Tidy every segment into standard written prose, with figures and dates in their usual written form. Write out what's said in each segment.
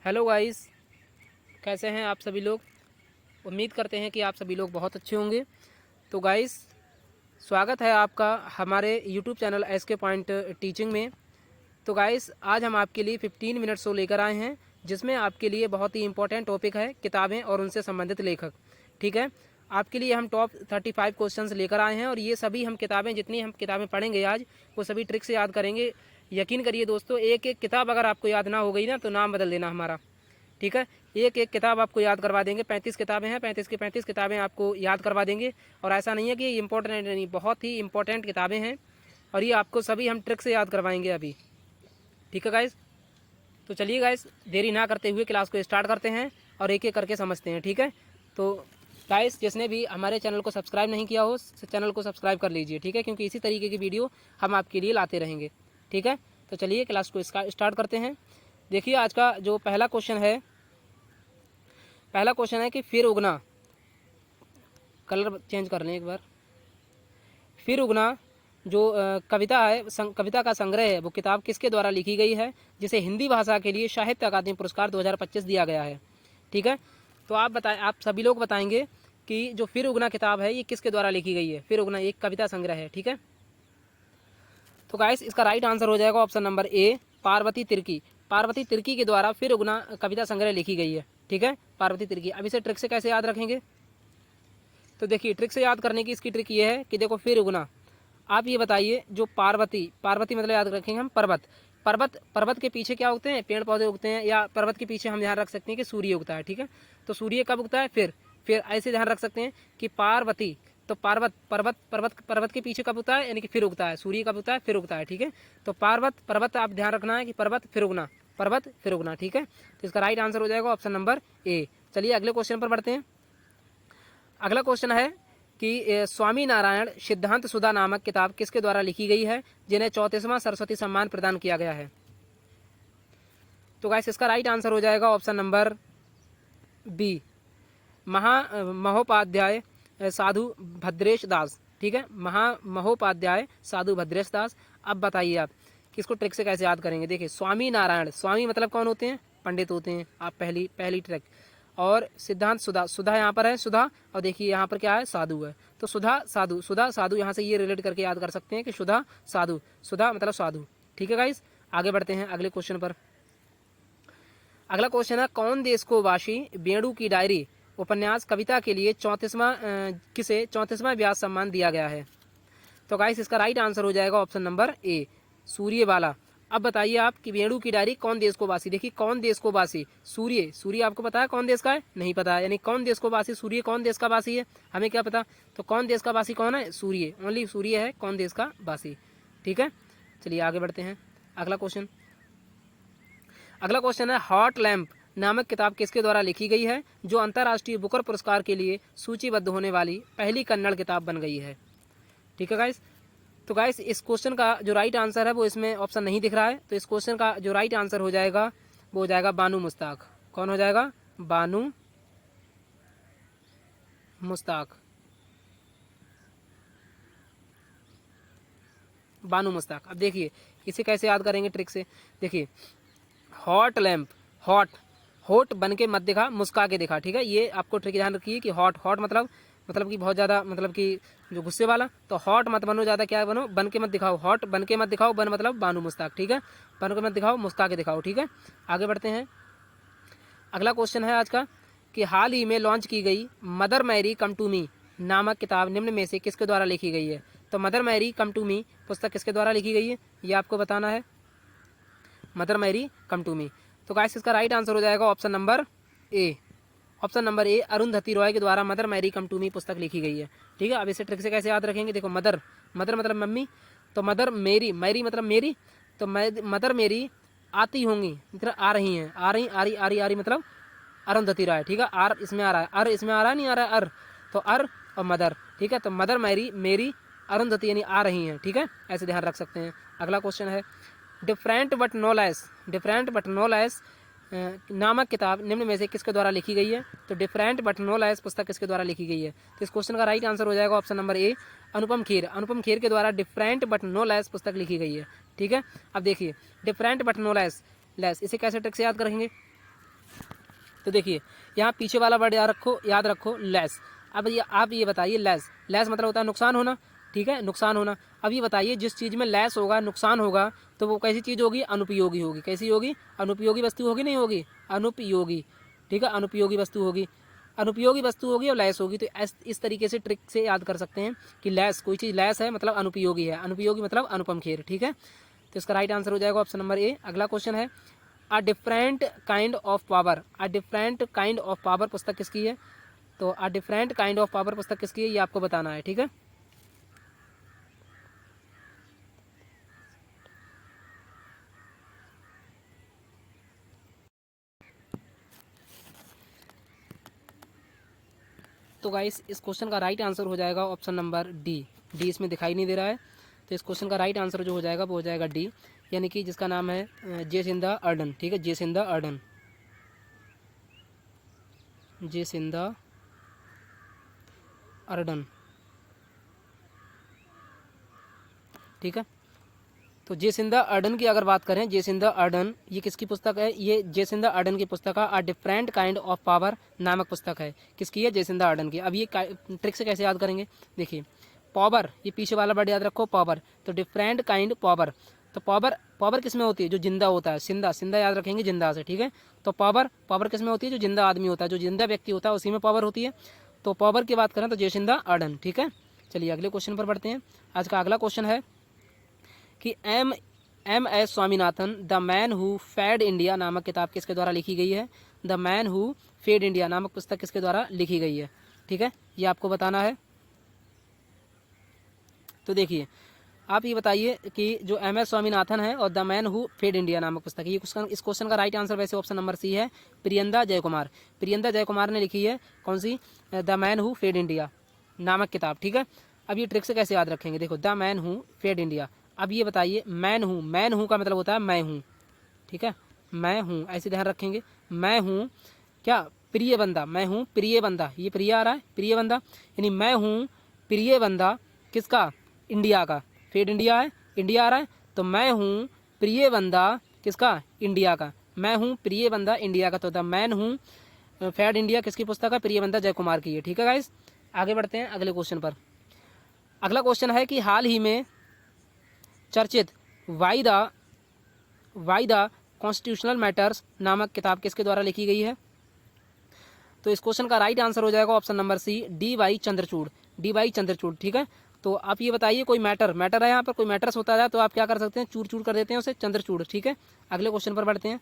Hello guys, कैसे हैं आप सभी लोग। उम्मीद करते हैं कि आप सभी लोग बहुत अच्छे होंगे। तो गाइस, स्वागत है आपका हमारे YouTube channel SK point teaching में। तो गाइस, आज हम आपके लिए 15 मिनट शो लेकर आए हैं, जिसमें आपके लिए बहुत ही इंपॉर्टेंट टॉपिक है किताबें और उनसे संबंधित लेखक। ठीक है, आपके लिए हम टॉप 35 क्वेश्चंस लेकर आए हैं और ये सभी हम किताबें, जितनी हम किताबें पढ़ेंगे आज, वो सभी ट्रिक से याद करेंगे। यकीन करिए दोस्तों, एक एक किताब अगर आपको याद ना हो गई ना तो नाम बदल देना हमारा। ठीक है, एक एक किताब आपको याद करवा देंगे। 35 किताबें हैं, 35 की 35 किताबें आपको याद करवा देंगे। और ऐसा नहीं है कि ये इंपॉर्टेंट नहीं, बहुत ही इंपॉर्टेंट किताबें हैं और ये आपको सभी हम ट्रिक से याद करवाएंगे अभी। ठीक है गाइस, तो चलिए गाइस, देरी ना करते हुए क्लास को स्टार्ट करते हैं और एक एक करके समझते हैं। ठीक है, तो गाइस, जिसने भी हमारे चैनल को सब्सक्राइब नहीं किया हो, चैनल को सब्सक्राइब कर लीजिए। ठीक है, क्योंकि इसी तरीके की वीडियो हम आपके लिए लाते रहेंगे। ठीक है, तो चलिए क्लास को स्टार्ट करते हैं। देखिए, आज का जो पहला क्वेश्चन है कि फिर उगना, कलर चेंज कर लें एक बार। फिर उगना जो कविता है, कविता का संग्रह है, वो किताब किसके द्वारा लिखी गई है, जिसे हिंदी भाषा के लिए साहित्य अकादमी पुरस्कार 2025 दिया गया है। ठीक है, तो आप सभी लोग बताएंगे कि जो फिर उगना किताब है ये किसके द्वारा लिखी गई है। फिर उगना एक कविता संग्रह है। ठीक है, तो गाइस, इसका राइट आंसर हो जाएगा ऑप्शन नंबर ए, पार्वती तिर्की। पार्वती तिर्की के द्वारा फिर उगना कविता संग्रह लिखी गई है। ठीक है, पार्वती तिर्की। अब इसे ट्रिक से कैसे याद रखेंगे, तो देखिए, ट्रिक से याद करने की इसकी ट्रिक ये है कि देखो, फिर उगना, आप ये बताइए, जो पार्वती, पार्वती मतलब याद रखेंगे हम पर्वत। पर्वत के पीछे क्या उगते हैं, पेड़ पौधे उगते हैं, या पर्वत के पीछे हम ध्यान रख सकते हैं कि सूर्य उगता है। ठीक है, तो सूर्य कब उगता है, फिर ऐसे ध्यान रख सकते हैं कि पार्वती, तो पर्वत के पीछे कब उगता है, यानी कि फिर उगता है। सूर्य कब उगता है, फिर उगता है। ठीक है, तो पर्वत आप ध्यान रखना है कि पर्वत फिर उगना। ठीक है, तो इसका राइट आंसर हो जाएगा ऑप्शन नंबर ए। चलिए अगले क्वेश्चन पर बढ़ते हैं। अगला क्वेश्चन है कि स्वामी नारायण सिद्धांत सुधा नामक किताब किसके द्वारा लिखी गई है, जिन्हें 34वां सरस्वती सम्मान प्रदान किया गया है। तो गाइस, इसका राइट आंसर हो जाएगा ऑप्शन नंबर बी, महोपाध्याय साधु भद्रेश दास। ठीक है, महोपाध्याय साधु भद्रेश दास। अब बताइए आप किसको ट्रिक से कैसे याद करेंगे। देखिए, स्वामी नारायण, स्वामी मतलब कौन होते हैं, पंडित होते हैं। आप पहली ट्रिक। और सिद्धांत सुधा यहाँ पर है, सुधा, और देखिए यहाँ पर क्या है, साधु है। तो सुधा साधु यहाँ से ये रिलेट करके याद कर सकते हैं कि सुधा मतलब साधु। ठीक है गाइस, आगे बढ़ते हैं अगले क्वेश्चन पर। अगला क्वेश्चन है, कौन देश को वासी बेणु की डायरी उपन्यास कविता के लिए 34वां व्यास सम्मान दिया गया है। तो गाइस, इसका राइट आंसर हो जाएगा ऑप्शन नंबर ए, सूर्यबाला। अब बताइए आप कि बेणु की डायरी कौन देश को वासी। देखिए, कौन देश को वासी, सूर्य आपको पता है कौन देश का है, नहीं पता है, यानी कौन देश को वासी, सूर्य कौन देश का वासी है, हमें क्या पता। तो कौन देश का वासी कौन है, सूर्य, ओनली सूर्य है कौन देश का वासी। ठीक है, चलिए आगे बढ़ते हैं। अगला क्वेश्चन है, हॉट लैंप नामक किताब किसके द्वारा लिखी गई है, जो अंतर्राष्ट्रीय बुकर पुरस्कार के लिए सूचीबद्ध होने वाली पहली कन्नड़ किताब बन गई है। ठीक है गाइस, तो गाइस, इस क्वेश्चन का जो राइट आंसर है वो इसमें ऑप्शन नहीं दिख रहा है, तो इस क्वेश्चन का जो राइट आंसर हो जाएगा वो हो जाएगा बानू मुश्ताक। कौन हो जाएगा, बानू मुश्ताक। अब देखिए, इसे कैसे याद करेंगे ट्रिक से। देखिए, हॉट लैंप, हॉट बन के मत दिखा, मुस्का के दिखा। ठीक है, ये आपको ट्रिक ध्यान रखिए कि हॉट मतलब कि बहुत ज़्यादा, मतलब कि जो गुस्से वाला। तो हॉट मत बनो ज़्यादा, क्या बनो, बन के मत दिखाओ। हॉट बन के मत दिखाओ, बन मतलब बानू मुश्ताक। ठीक है, बन के मत दिखाओ, मुस्का के दिखाओ। ठीक है, आगे बढ़ते हैं। अगला क्वेश्चन है आज का कि हाल ही में लॉन्च की गई mother Mary come to me नामक किताब निम्न में से किसके द्वारा लिखी गई है। तो mother Mary come to me पुस्तक किसके द्वारा लिखी गई है, ये आपको बताना है, mother Mary come to me. तो गाइस, इसका राइट आंसर हो जाएगा option number A, Arundhati Roy के द्वारा mother Mary come to me पुस्तक लिखी गई है। ठीक है, अब इसे ट्रिक से कैसे याद रखेंगे। देखो, मदर मतलब मम्मी, तो मदर मैरी मतलब मेरी, तो मदर मेरी आती होंगी मतलब आ रही हैं, आ रही मतलब अरुंधति रॉय। ठीक है, आर इसमें आ रहा है, अर इसमें आ रहा है, नहीं आ रहा है, अर, तो अर और मदर। ठीक है, तो मदर मेरी अरुंधति यानी आ रही हैं। ठीक है, ऐसे ध्यान रख सकते हैं। अगला क्वेश्चन है, डिफरेंट बट नो लेस नामक किताब निम्न में से किसके द्वारा लिखी गई है। तो डिफरेंट बट नो लेस पुस्तक किसके द्वारा लिखी गई है। तो इस क्वेश्चन का राइट आंसर हो जाएगा ऑप्शन नंबर ए, अनुपम खेर के द्वारा डिफरेंट बट नो लेस पुस्तक लिखी गई है। ठीक है, अब देखिए, डिफरेंट बट नो लेस, इसे कैसे ट्रिक से याद करेंगे। तो देखिए यहाँ पीछे वाला वर्ड याद रखो लेस। अब ये आप ये बताइए लेस, लेस मतलब होता है नुकसान होना, ठीक है, नुकसान होना। अब ये बताइए जिस चीज़ में लेस होगा, नुकसान होगा, तो वो कैसी चीज़ होगी? अनुपयोगी होगी। कैसी होगी? अनुपयोगी वस्तु होगी, नहीं होगी? अनुपयोगी, ठीक है, अनुपयोगी वस्तु होगी, अनुपयोगी वस्तु होगी और लेस होगी। तो इस तरीके से ट्रिक से याद कर सकते हैं कि लेस, कोई चीज़ लेस है मतलब अनुपयोगी है, अनुपयोगी मतलब अनुपम खेर, ठीक है। तो इसका राइट आंसर हो जाएगा ऑप्शन नंबर ए। अगला क्वेश्चन है a different kind of power. A different kind of power पुस्तक किसकी है? तो a different kind of power पुस्तक किसकी है, ये आपको बताना है, ठीक है। तो गाइस इस क्वेश्चन का राइट आंसर हो जाएगा ऑप्शन नंबर डी। डी इसमें दिखाई नहीं दे रहा है, तो इस क्वेश्चन का राइट आंसर जो हो जाएगा वो हो जाएगा डी, यानी कि जिसका नाम है जेसिंदा अर्डन, ठीक है, जेसिंदा अर्डन, जेसिंदा अर्डन, ठीक है। तो जेसिंदा अर्डन की अगर बात करें, जेसिंदा अर्डन ये किसकी पुस्तक है? ये जेसिंदा अर्डन की पुस्तक है, a different kind of power नामक पुस्तक है। किसकी है? जेसिंदा अर्डन की। अब ये ट्रिक से कैसे याद करेंगे? देखिए पावर, ये पीछे वाला वर्ड याद रखो पावर, तो डिफरेंट काइंड पावर, तो पावर, पावर किस में होती है? जो जिंदा होता है, सिंदा, सिंदा याद रखेंगे जिंदा से, ठीक है। तो पावर, पावर किस में होती है? जो जिंदा आदमी होता है, जो जिंदा व्यक्ति होता है उसी में पावर होती है। तो पावर की बात करें तो जेसिंदा अर्डन, ठीक है। चलिए अगले क्वेश्चन पर बढ़ते हैं। आज का अगला क्वेश्चन है कि M S Swaminathan the man who fed India नामक किताब किसके द्वारा लिखी गई है? The man who fed India नामक पुस्तक किसके द्वारा लिखी गई है, ठीक है, ये आपको बताना है। तो देखिए आप ये बताइए कि जो एम एस स्वामीनाथन है और the man who fed India नामक पुस्तक, ये इस क्वेश्चन का राइट आंसर वैसे ऑप्शन नंबर सी है, प्रियंदा जयकुमार। प्रियंदा जयकुमार ने लिखी है कौन सी? The man who fed India नामक किताब, ठीक है। अब ये ट्रिक से कैसे याद रखेंगे? देखो the man who fed India. अब ये बताइए मैन हूँ, मैन हूँ का मतलब होता है मैं हूँ, ठीक है, मैं हूँ, ऐसे ध्यान रखेंगे। मैं हूँ क्या? प्रिय बंदा, मैं हूँ प्रिय बंदा, ये प्रिय आ रहा है, प्रिय बंदा, यानी मैं हूँ प्रिय बंदा किसका? इंडिया का। फेड इंडिया है, इंडिया आ रहा है, तो मैं हूँ प्रिय बंदा किसका? इंडिया का। मैं हूँ प्रिय बंदा इंडिया का। तो द मैन हूँ फेड इंडिया किसकी पुस्तक है? प्रिय बंदा जयकुमार की है, ठीक है गाइस। आगे बढ़ते हैं अगले क्वेश्चन पर। अगला क्वेश्चन है कि हाल ही में चर्चित वाई द कॉन्स्टिट्यूशनल मैटर्स नामक किताब किसके द्वारा लिखी गई है? तो इस क्वेश्चन का राइट आंसर हो जाएगा option number C, D Y Chandrachud, D Y Chandrachud, ठीक है। तो आप ये बताइए कोई मैटर है यहाँ पर, कोई मैटर्स होता है तो आप क्या कर सकते हैं? चूर चूर कर देते हैं उसे, चंद्रचूड़, ठीक है। अगले क्वेश्चन पर बढ़ते हैं।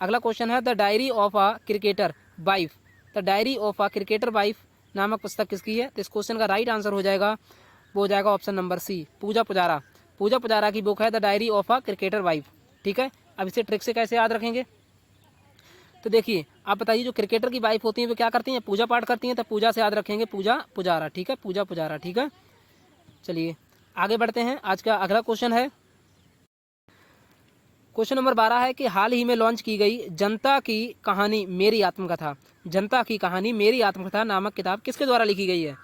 अगला क्वेश्चन है the diary of a cricketer wife, the diary of a cricketer wife नामक पुस्तक किसकी है? तो इस क्वेश्चन का राइट आंसर हो जाएगा, वो हो जाएगा ऑप्शन नंबर सी, पूजा पुजारा। पूजा पुजारा की बुक है the diary of a cricketer wife, ठीक है। अब इसे ट्रिक से कैसे याद रखेंगे? तो देखिए आप बताइए जो क्रिकेटर की वाइफ होती हैं वो क्या करती हैं? पूजा पाठ करती हैं, तो पूजा से याद रखेंगे, पूजा पुजारा, ठीक है, पूजा पुजारा, ठीक है। चलिए आगे बढ़ते हैं। आज का अगला क्वेश्चन है, क्वेश्चन नंबर 12 है कि हाल ही में लॉन्च की गई जनता की कहानी मेरी आत्मकथा, जनता की कहानी मेरी आत्मकथा नामक किताब किसके द्वारा लिखी गई है?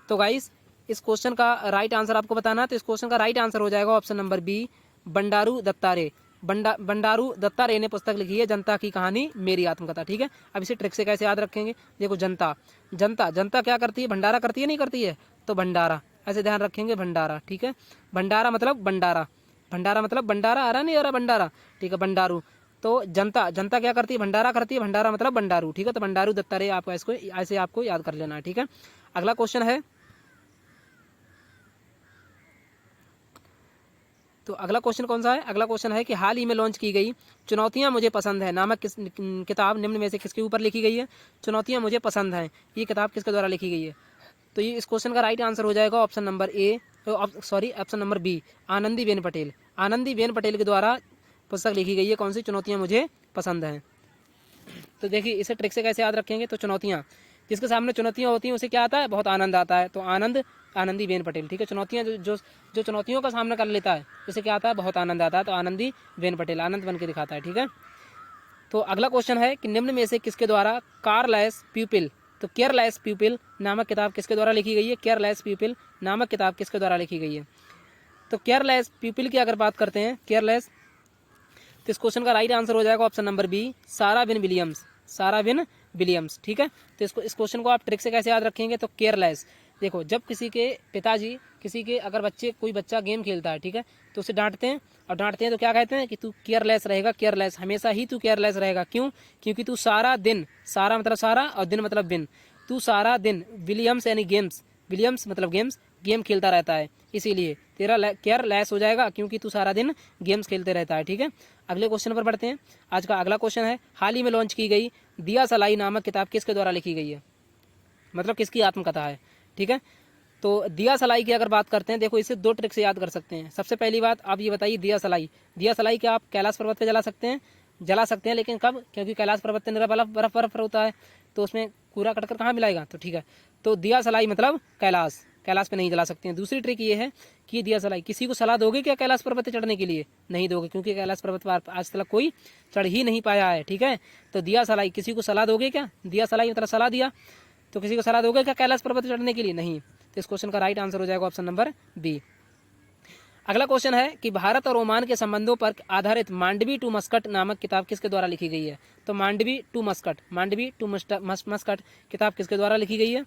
तो गाइस इस क्वेश्चन का राइट आंसर आपको बताना है। तो इस क्वेश्चन का राइट आंसर हो जाएगा option number B, Bandaru Dattatreya. Bandaru Dattatreya ने पुस्तक लिखी है जनता की कहानी मेरी आत्मकथा, ठीक है। अब इसे ट्रिक से कैसे याद रखेंगे? देखो जनता, जनता, जनता क्या करती है? भंडारा करती है, नहीं करती है? तो भंडारा, ऐसे ध्यान रखेंगे, भंडारा, ठीक है। भंडारा मतलब भंडारा, भंडारा मतलब भंडारा आ रहा नहीं आ रहा? भंडारा, ठीक है, भंडारू। तो जनता, जनता क्या करती है? भंडारा करती है, भंडारा मतलब भंडारू, ठीक है। तो भंडारू दत्तात्रेय आपको इसको ऐसे आपको याद कर लेना है, ठीक है। अगला क्वेश्चन है, तो अगला क्वेश्चन कौन सा है? अगला क्वेश्चन है कि हाल ही में लॉन्च की गई चुनौतियां मुझे पसंद है नामक किताब निम्न में से किसके ऊपर लिखी गई है? चुनौतियां मुझे पसंद हैं, ये किताब किसके द्वारा लिखी गई है? तो ये इस क्वेश्चन का राइट आंसर हो जाएगा option number A, sorry option number B, Anandiben Patel. Anandiben Patel के द्वारा पुस्तक लिखी गई है, कौन सी? चुनौतियाँ मुझे पसंद हैं। तो देखिए इसे ट्रिक से कैसे याद रखेंगे? तो चुनौतियाँ, जिसके सामने चुनौतियाँ होती हैं उसे क्या आता है? बहुत आनंद आता है। तो आनंद, आनंदीबेन पटेल, ठीक है। चुनौतियाँ जो चुनौतियों का सामना कर लेता है उसे क्या आता है? बहुत आनंद आता है। तो आनंदीबेन पटेल, आनंद बन के दिखाता है, ठीक है। तो अगला क्वेश्चन है कि निम्न में से किसके द्वारा केयरलेस पीपल, तो केयरलेस पीपल नामक किताब किसके द्वारा लिखी गई है? केयरलेस पीपल नामक किताब किसके द्वारा लिखी गई है? तो केयरलेस पीपल की अगर बात करते हैं, केयरलेस, तो इस क्वेश्चन का राइट आंसर हो जाएगा ऑप्शन नंबर बी, सारा विन विलियम्स। सारा विन विलियम्स, ठीक है। तो इस क्वेश्चन को आप ट्रिक से कैसे याद रखेंगे, तो केयरलेस। देखो जब किसी के पिताजी किसी के अगर कोई बच्चा गेम खेलता है, ठीक है, तो उसे डांटते हैं, और डांटते हैं तो क्या कहते हैं कि तू केयरलेस रहेगा, केयरलेस, हमेशा ही तू केयरलेस रहेगा। क्यों? क्योंकि तू सारा दिन, सारा मतलब सारा और दिन मतलब दिन, तू सारा दिन विलियम्स यानी गेम्स, विलियम्स मतलब गेम्स, गेम खेलता रहता है, इसीलिए तेरा केयरलेस हो जाएगा, क्योंकि तू सारा दिन गेम्स खेलते रहता है, ठीक है। अगले क्वेश्चन पर बढ़ते हैं। आज का अगला क्वेश्चन है, हाल ही में लॉन्च की गई दिया सलाई नामक किताब किसके द्वारा लिखी गई है, मतलब किसकी आत्मकथा है, ठीक है। तो दिया सलाई की अगर बात करते हैं, देखो इसे 2 ट्रिक से याद कर सकते हैं। सबसे पहली बात आप ये बताइए, दिया सलाई क्या आप कैलाश पर्वत पे जला सकते हैं? जला सकते हैं, लेकिन कब? क्योंकि कैलाश पर्वत पे निरा बर्फ होता है, तो उसमें कूड़ा कटकर कहाँ मिलाएगा, तो ठीक है। तो दिया सलाई मतलब कैलाश पे नहीं जला सकते हैं। दूसरी ट्रिक ये है कि दिया सलाई, किसी को सलाह दोगे क्या कैलाश पर्वत चढ़ने के लिए? नहीं दोगे, क्योंकि कैलाश पर्वत पर आज तक कोई चढ़ ही नहीं पाया है, ठीक है। तो दिया सलाई, किसी को सलाह दोगे क्या? दिया सलाई मतलब सलाह दिया, तो किसी को सलाह दोगे क्या कैलाश पर्वत चढ़ने के लिए? नहीं। तो इस क्वेश्चन का राइट आंसर हो जाएगा ऑप्शन नंबर बी। अगला क्वेश्चन है कि भारत और ओमान के संबंधों पर आधारित मांडवी टू मस्कट नामक किताब किसके द्वारा लिखी गई है? तो मांडवी टू मस्कट किताब किसके द्वारा लिखी गई है?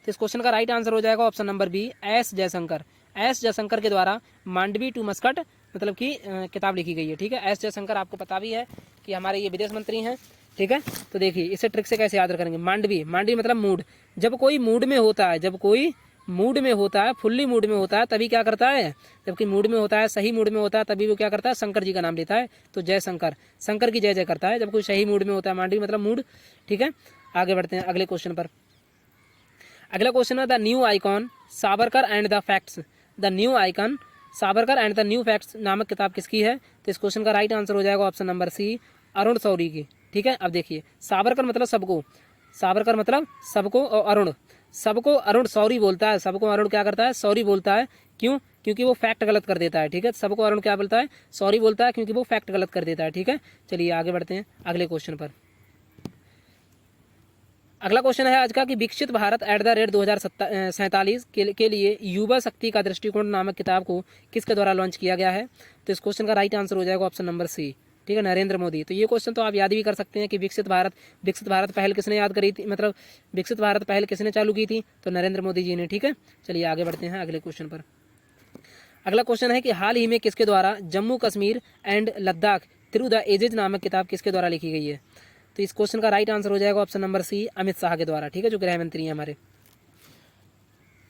तो इस क्वेश्चन का राइट आंसर हो जाएगा option number B, S Jaishankar के द्वारा मांडवी टू मस्कट मतलब कि किताब लिखी गई है, ठीक है। एस जयशंकर आपको पता भी है कि हमारे ये विदेश मंत्री हैं, ठीक है। तो देखिए इसे ट्रिक से कैसे याद करेंगे, मांडवी मतलब मूड। जब कोई मूड में होता है, फुल्ली मूड में होता है, तभी क्या करता है? जबकि मूड में होता है, सही मूड में होता है, तभी वो क्या करता है? शंकर जी का नाम लेता है। तो शंकर की जय करता है जब कोई सही मूड में होता है। मांडवी मतलब मूड, ठीक है। आगे बढ़ते हैं अगले क्वेश्चन पर। अगला क्वेश्चन है the new icon Savarkar and the facts. The new icon Savarkar and the new facts नामक किताब किसकी है? तो इस क्वेश्चन का राइट आंसर हो जाएगा option number C, Arun Shourie की, ठीक है। अब देखिए सावरकर मतलब सबको और अरुण सॉरी बोलता है, सबको अरुण क्या करता है? सॉरी बोलता है। क्यों? क्योंकि वो फैक्ट गलत कर देता है, ठीक है। सबको अरुण क्या बोलता है? सॉरी बोलता है, क्योंकि वो फैक्ट गलत कर देता है, ठीक है। चलिए आगे बढ़ते हैं अगले क्वेश्चन पर। अगला क्वेश्चन है आज का कि विकसित भारत @ 2047 के लिए युवा शक्ति का दृष्टिकोण नामक किताब को किसके द्वारा लॉन्च किया गया है? तो इस क्वेश्चन का राइट आंसर हो जाएगा ऑप्शन नंबर सी, ठीक है, नरेंद्र मोदी। तो ये क्वेश्चन तो आप याद भी कर सकते हैं कि विकसित भारत पहल किसने याद करी थी, मतलब विकसित भारत पहल किसने चालू की थी? तो नरेंद्र मोदी जी ने, ठीक है। चलिए आगे बढ़ते हैं अगले क्वेश्चन पर। अगला क्वेश्चन है कि हाल ही में किसके द्वारा Jammu Kashmir and Ladakh through the edges नामक किताब किसके द्वारा लिखी गई है? तो इस क्वेश्चन का राइट आंसर हो जाएगा option number C, Amit Shah के द्वारा, ठीक है, जो गृह मंत्री हैं हमारे।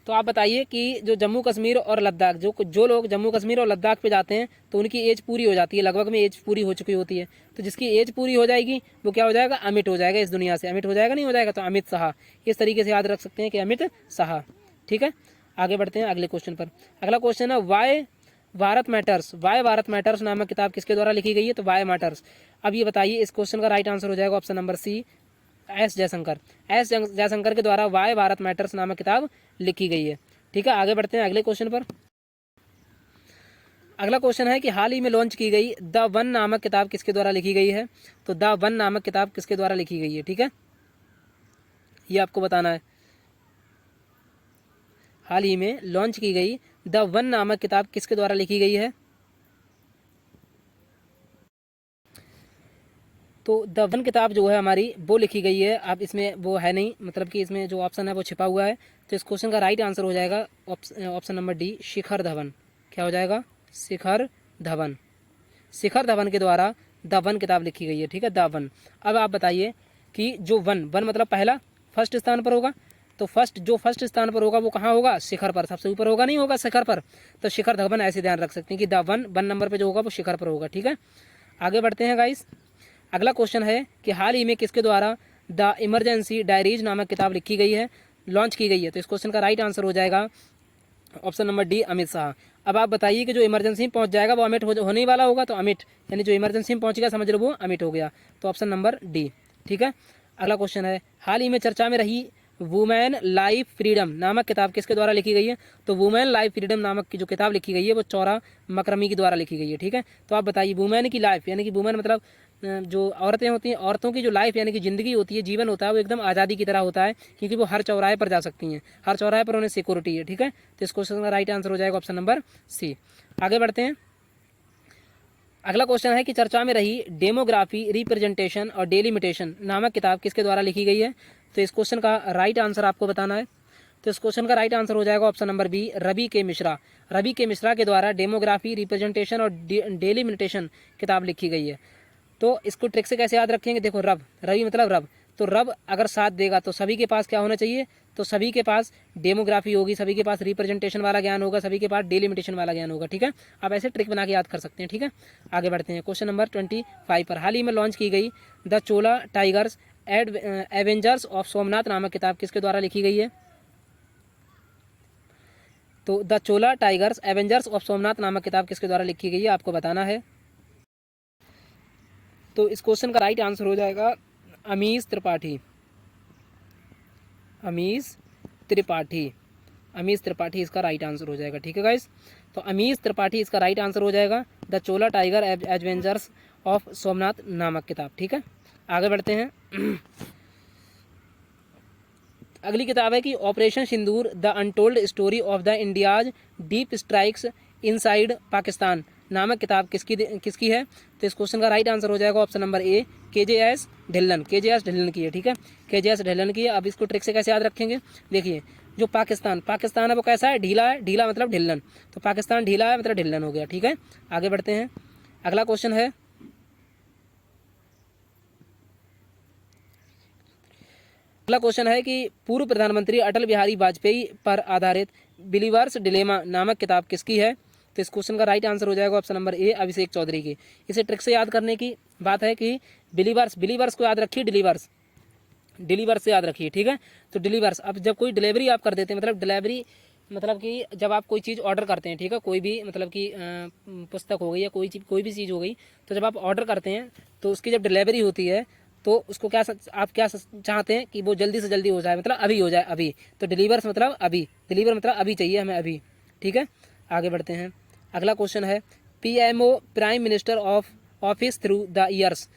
तो आप बताइए कि जो जम्मू कश्मीर और लद्दाख, जो लोग जम्मू कश्मीर और लद्दाख पे जाते हैं तो उनकी एज पूरी हो जाती है, लगभग में एज पूरी हो चुकी होती है। तो जिसकी एज पूरी हो जाएगी वो क्या हो जाएगा? अमिट हो जाएगा, इस दुनिया से अमिट हो जाएगा, नहीं हो जाएगा? तो अमित शाह, इस तरीके से याद रख सकते हैं कि अमित शाह, ठीक है। आगे बढ़ते हैं अगले क्वेश्चन पर। अगला क्वेश्चन है वाई भारत मैटर्स नामक किताब किसके द्वारा लिखी गई है? तो वाई मैटर्स। अब ये बताइए इस क्वेश्चन का राइट आंसर हो जाएगा option number C, S Jaishankar के द्वारा वाई भारत मैटर्स नामक किताब लिखी गई है, ठीक है। आगे बढ़ते हैं अगले क्वेश्चन पर। अगला क्वेश्चन है कि हाल ही में लॉन्च की गई द वन नामक किताब किसके द्वारा लिखी गई है? तो द वन नामक किताब किसके द्वारा लिखी गई है, ठीक है, ये आपको बताना है। हाल ही में लॉन्च की गई द वन नामक किताब किसके द्वारा लिखी गई है? तो द वन किताब जो है हमारी वो लिखी गई है, अब इसमें वो है नहीं, मतलब कि इसमें जो ऑप्शन है वो छिपा हुआ है। तो इस क्वेश्चन का राइट आंसर हो जाएगा option number D, Shikhar Dhawan. क्या हो जाएगा? शिखर धवन के द्वारा द वन किताब लिखी गई है, ठीक है, द वन। अब आप बताइए कि जो वन मतलब पहला फर्स्ट स्थान पर होगा, तो फर्स्ट स्थान पर होगा वो कहाँ होगा? शिखर पर, सबसे ऊपर होगा, नहीं होगा शिखर पर। तो शिखर धवन ऐसे ध्यान रख सकते हैं कि द वन नंबर पर जो होगा वो शिखर पर होगा, ठीक है। आगे बढ़ते हैं गाइस। अगला क्वेश्चन है कि हाल ही में किसके द्वारा द इमरजेंसी डायरीज नामक किताब लिखी गई है, लॉन्च की गई है? तो इस क्वेश्चन का राइट आंसर हो जाएगा option number D, Amit Shah. अब आप बताइए कि जो इमरजेंसी में पहुंच जाएगा वो अमिट होने ही वाला होगा, तो अमिट यानी जो इमरजेंसी में पहुंच गया समझ लो वो अमिट हो गया। तो ऑप्शन नंबर डी, ठीक है। अगला क्वेश्चन है हाल ही में चर्चा में रही वुमेन लाइफ फ्रीडम नामक किताब किसके द्वारा लिखी गई है? तो वुमेन लाइफ फ्रीडम नामक की जो किताब लिखी गई है वो चौरा मकरमी के द्वारा लिखी गई है, ठीक है। तो आप बताइए वुमेन की लाइफ यानी कि वुमेन मतलब जो औरतें होती हैं, औरतों की जो लाइफ यानी कि ज़िंदगी होती है, जीवन होता है, वो एकदम आज़ादी की तरह होता है, क्योंकि वो हर चौराहे पर जा सकती हैं, हर चौराहे पर उन्हें सिक्योरिटी है, ठीक है। तो इस क्वेश्चन का राइट आंसर हो जाएगा ऑप्शन नंबर सी। आगे बढ़ते हैं अगला क्वेश्चन है कि चर्चा में रही डेमोग्राफी रिप्रेजेंटेशन और डेलिमिटेशन नामक किताब किसके द्वारा लिखी गई है। तो इस क्वेश्चन का राइट आंसर आपको बताना है। तो इस क्वेश्चन का राइट आंसर हो जाएगा ऑप्शन नंबर बी, रवि के मिश्रा। रवि के मिश्रा के द्वारा डेमोग्राफी रिप्रेजेंटेशन और डेलिमिटेशन किताब लिखी गई है। तो इसको ट्रिक से कैसे याद रखेंगे, देखो रवि मतलब रब, तो रब अगर साथ देगा तो सभी के पास क्या होना चाहिए, तो सभी के पास डेमोग्राफी होगी, सभी के पास रिप्रेजेंटेशन वाला ज्ञान होगा, सभी के पास डेलिमिटेशन वाला ज्ञान होगा। ठीक है, आप ऐसे ट्रिक बना के याद कर सकते हैं। ठीक है, आगे बढ़ते हैं क्वेश्चन नंबर 25 पर। हाल ही में लॉन्च की गई the Chola tigers Avengers of Somnath नामक किताब किसके द्वारा लिखी गई है। तो the Chola tigers Avengers of Somnath नामक किताब किसके द्वारा लिखी गई है, आपको बताना है। तो इस क्वेश्चन का राइट आंसर हो जाएगा अमीश त्रिपाठी। अमीश त्रिपाठी इसका राइट आंसर हो जाएगा। ठीक है गाइस, तो अमीश त्रिपाठी इसका राइट आंसर हो जाएगा, the Chola tiger adventures of Somnath नामक किताब। ठीक है, आगे बढ़ते हैं। अगली किताब है कि operation Sindoor the untold story of the India's deep strikes inside Pakistan नामक किताब किसकी है। तो इस क्वेश्चन का राइट आंसर हो जाएगा ऑप्शन नंबर ए, KJS ढिल्लन की है। ठीक है, KJS ढिल्लन की है। अब इसको ट्रिक से कैसे याद रखेंगे, देखिए जो पाकिस्तान है वो कैसा है, ढीला है, ढीला मतलब ढिल्लन, तो पाकिस्तान ढीला है मतलब ढिल्लन हो गया। ठीक है, आगे बढ़ते हैं। अगला क्वेश्चन है, कि पूर्व प्रधानमंत्री अटल बिहारी वाजपेयी पर आधारित बिलीवर्स डिलेमा नामक किताब किसकी है। तो इस क्वेश्चन का राइट आंसर हो जाएगा ऑप्शन नंबर ए, अभिषेक चौधरी की। इसे ट्रिक से याद करने की बात है कि बिलीवर्स को याद रखिए, डिलीवर्स से याद रखिए। ठीक है, तो डिलीवर्स, अब जब कोई डिलीवरी आप कर देते हैं, मतलब डिलीवरी मतलब कि जब आप कोई चीज़ ऑर्डर करते हैं, ठीक है, कोई भी मतलब कि पुस्तक हो गई या कोई भी चीज़ हो गई, तो जब आप ऑर्डर करते हैं तो उसकी जब डिलीवरी होती है तो उसको आप क्या चाहते हैं कि वो जल्दी से जल्दी हो जाए, मतलब अभी हो जाए, अभी। तो डिलीवर मतलब अभी चाहिए हमें, अभी। ठीक है, आगे बढ़ते हैं। अगला क्वेश्चन है, PMO prime minister of office through the years,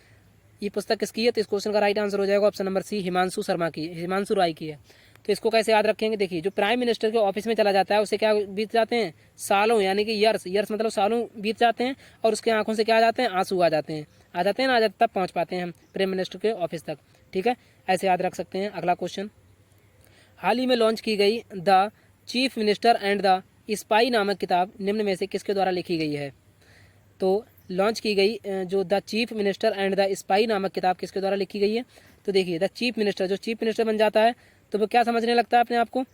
ये पुस्तक किसकी है। तो इस क्वेश्चन का राइट आंसर हो जाएगा ऑप्शन नंबर सी, हिमांशु राय की है। तो इसको कैसे याद रखेंगे, देखिए जो प्राइम मिनिस्टर के ऑफिस में चला जाता है उसे क्या बीत जाते हैं, सालों, यानी कि ईयर्स मतलब सालों बीत जाते हैं, और उसके आंखों से क्या आ जाते हैं, आंसू आ जाते हैं ना, तब पहुंच पाते हैं हम प्राइम मिनिस्टर के ऑफिस तक। ठीक है, ऐसे याद रख सकते हैं। अगला क्वेश्चन, हाल ही में लॉन्च की गई the chief minister and the spy नामक किताब निम्न में से किसके द्वारा लिखी गई है। तो लॉन्च की गई जो the chief minister and the spy नामक किताब किसके द्वारा लिखी गई है। तो देखिए द चीफ मिनिस्टर, जो चीफ मिनिस्टर बन जाता है तो वो क्या समझने लगता है अपने आप को,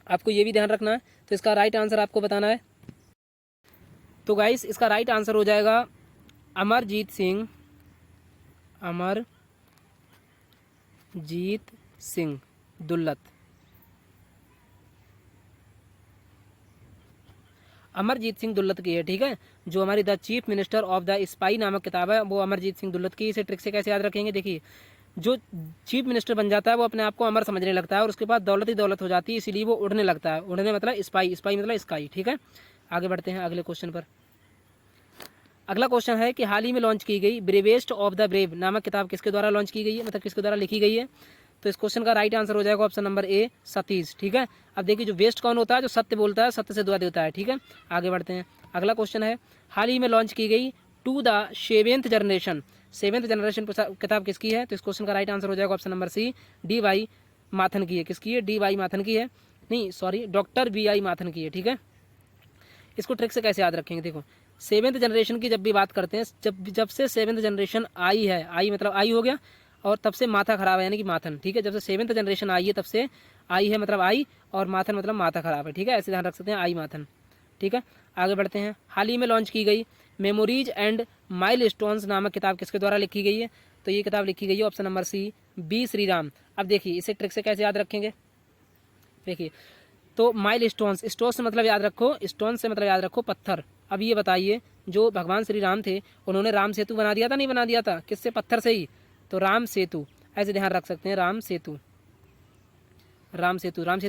आपको ये भी ध्यान रखना है। तो इसका राइट आंसर आपको बताना है। तो गाइस इसका राइट आंसर हो जाएगा अमरजीत सिंह दुल्लत। अमरजीत सिंह दुल्लत की है। ठीक है, जो हमारी the chief minister of the spy नामक किताब है वो अमरजीत सिंह दुल्लत की। इसे ट्रिक से कैसे याद रखेंगे, देखिए जो चीफ मिनिस्टर बन जाता है वो अपने आप को अमर समझने लगता है और उसके पास दौलत ही दौलत हो जाती है, इसीलिए वो उड़ने लगता है। उड़ने मतलब स्पाई मतलब स्काई। ठीक है, आगे बढ़ते हैं अगले क्वेश्चन पर। अगला क्वेश्चन है कि हाल ही में लॉन्च की गई ब्रेवेस्ट ऑफ द ब्रेव नामक किताब किसके द्वारा लॉन्च की गई है, मतलब किसके द्वारा लिखी गई है। तो इस क्वेश्चन का राइट आंसर हो जाएगा ऑप्शन नंबर ए, सतीश। ठीक है, अब देखिए जो वेस्ट कौन होता है, जो सत्य बोलता है, सत्य से दुआ देता है। ठीक है, आगे बढ़ते हैं। अगला क्वेश्चन है, हाल ही में लॉन्च की गई टू द सेवेंथ जनरेशन किताब किसकी है। तो इस क्वेश्चन का राइट आंसर हो जाएगा ऑप्शन नंबर सी, DY माथन की है। किसकी है, DY माथन की है, नहीं सॉरी डॉक्टर BI माथन की है। ठीक है, इसको ट्रिक से कैसे याद रखेंगे, देखो सेवेंथ जनरेशन की जब भी बात करते हैं, जब से सेवेंथ जनरेशन आई है, आई मतलब आई हो गया, और तब से माथा खराब है यानी कि माथन। ठीक है, जब से सेवेंथ जनरेशन आई है तब से आई है मतलब आई, और माथन मतलब माथा खराब है। ठीक है, ऐसे ध्यान रख सकते हैं, आई माथन। ठीक है, आगे बढ़ते हैं। हाल ही में लॉन्च की गई मेमोरीज एंड माइलस्टोन्स नामक किताब किसके द्वारा लिखी गई है। तो ये किताब लिखी गई है option number C, B Sriram. अब देखिए इसे ट्रिक से कैसे याद रखेंगे, देखिए तो माइलस्टोन्स, स्टोन से मतलब याद रखो पत्थर। अब ये बताइए जो भगवान श्री राम थे उन्होंने राम सेतु बना दिया था, नहीं बना दिया था, किससे, पत्थर से ही। तो राम सेतु, ऐसे ध्यान रख सकते हैं, राम सेतु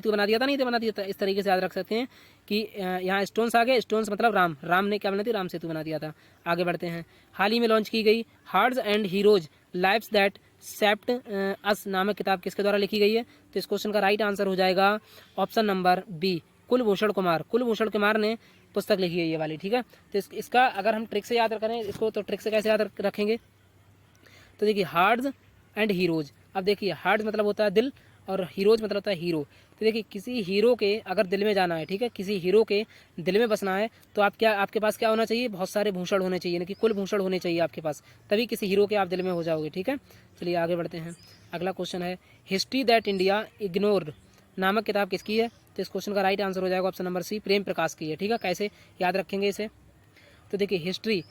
बना दिया था, नहीं तो बना दिया था। इस तरीके से याद रख सकते हैं कि यहाँ स्टोन्स आ गए, स्टोन्स मतलब राम ने क्या बना दिया, राम सेतु बना दिया था। आगे बढ़ते हैं। हाल ही में लॉन्च की गई हार्ड्स एंड हीरोज लाइफ्स दैट सेप्ट अस नामक किताब किसके द्वारा लिखी गई है। तो इस क्वेश्चन का राइट आंसर हो जाएगा option number B, Kulbhushan Kumar ने पुस्तक लिखी है ये वाली, ठीक है। तो इसका अगर हम ट्रिक से याद करें इसको, तो ट्रिक से कैसे याद रखेंगे, तो देखिए हार्ड्स एंड हीरोज। अब देखिए हार्ड्स मतलब होता है दिल और हीरोज मतलब होता है हीरो। तो देखिए किसी हीरो के अगर दिल में जाना है, ठीक है, किसी हीरो के दिल में बसना है तो आपके पास क्या होना चाहिए, बहुत सारे भूषण होने चाहिए, यानी कि कुल भूषण होने चाहिए आपके पास, तभी किसी हीरो के आप दिल में हो जाओगे, ठीक है। चलिए आगे बढ़ते हैं। अगला क्वेश्चन है हिस्ट्री दैट इंडिया इग्नोर्ड नामक किताब किसकी है। तो इस क्वेश्चन का राइट आंसर हो जाएगा ऑप्शन नंबर सी, प्रेम प्रकाश की है, ठीक है। कैसे याद रखेंगे इसे, तो देखिए हिस्ट्री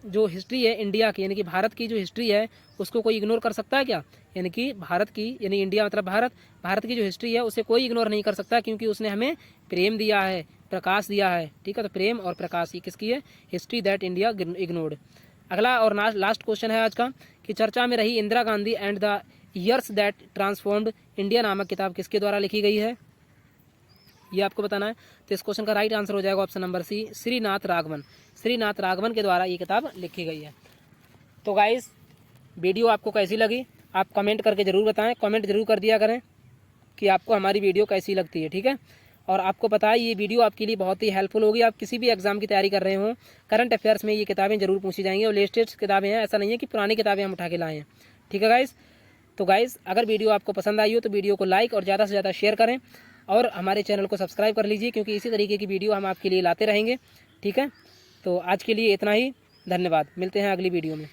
जो हिस्ट्री है इंडिया की, यानी कि भारत की जो हिस्ट्री है उसको कोई इग्नोर कर सकता है क्या, यानी कि भारत की, यानी इंडिया मतलब भारत की जो हिस्ट्री है उसे कोई इग्नोर नहीं कर सकता, क्योंकि उसने हमें प्रेम दिया है, प्रकाश दिया है, ठीक है। तो प्रेम और प्रकाश ये किसकी है, हिस्ट्री दैट इंडिया इग्नोर्ड। अगला और लास्ट क्वेश्चन है आज का कि चर्चा में रही Indira Gandhi and the years that transformed India नामक किताब किसके द्वारा लिखी गई है, ये आपको बताना है। तो इस क्वेश्चन का राइट आंसर हो जाएगा option number C, Srinath Raghavan के द्वारा ये किताब लिखी गई है। तो गाइस वीडियो आपको कैसी लगी आप कमेंट करके ज़रूर बताएं, कमेंट जरूर कर दिया करें कि आपको हमारी वीडियो कैसी लगती है, ठीक है। और आपको पता है ये वीडियो आपके लिए बहुत ही हेल्पफुल होगी, आप किसी भी एग्जाम की तैयारी कर रहे हो, करंट अफेयर्स में ये किताबें जरूर पूछी जाएंगी और लेटेस्ट किताबें हैं, ऐसा नहीं है कि पुरानी किताबें हम उठा के लाए हैं, ठीक है गाइस। तो गाइस अगर वीडियो आपको पसंद आई हो तो वीडियो को लाइक और ज़्यादा से ज़्यादा शेयर करें और हमारे चैनल को सब्सक्राइब कर लीजिए, क्योंकि इसी तरीके की वीडियो हम आपके लिए लाते रहेंगे, ठीक है। तो आज के लिए इतना ही, धन्यवाद, मिलते हैं अगली वीडियो में।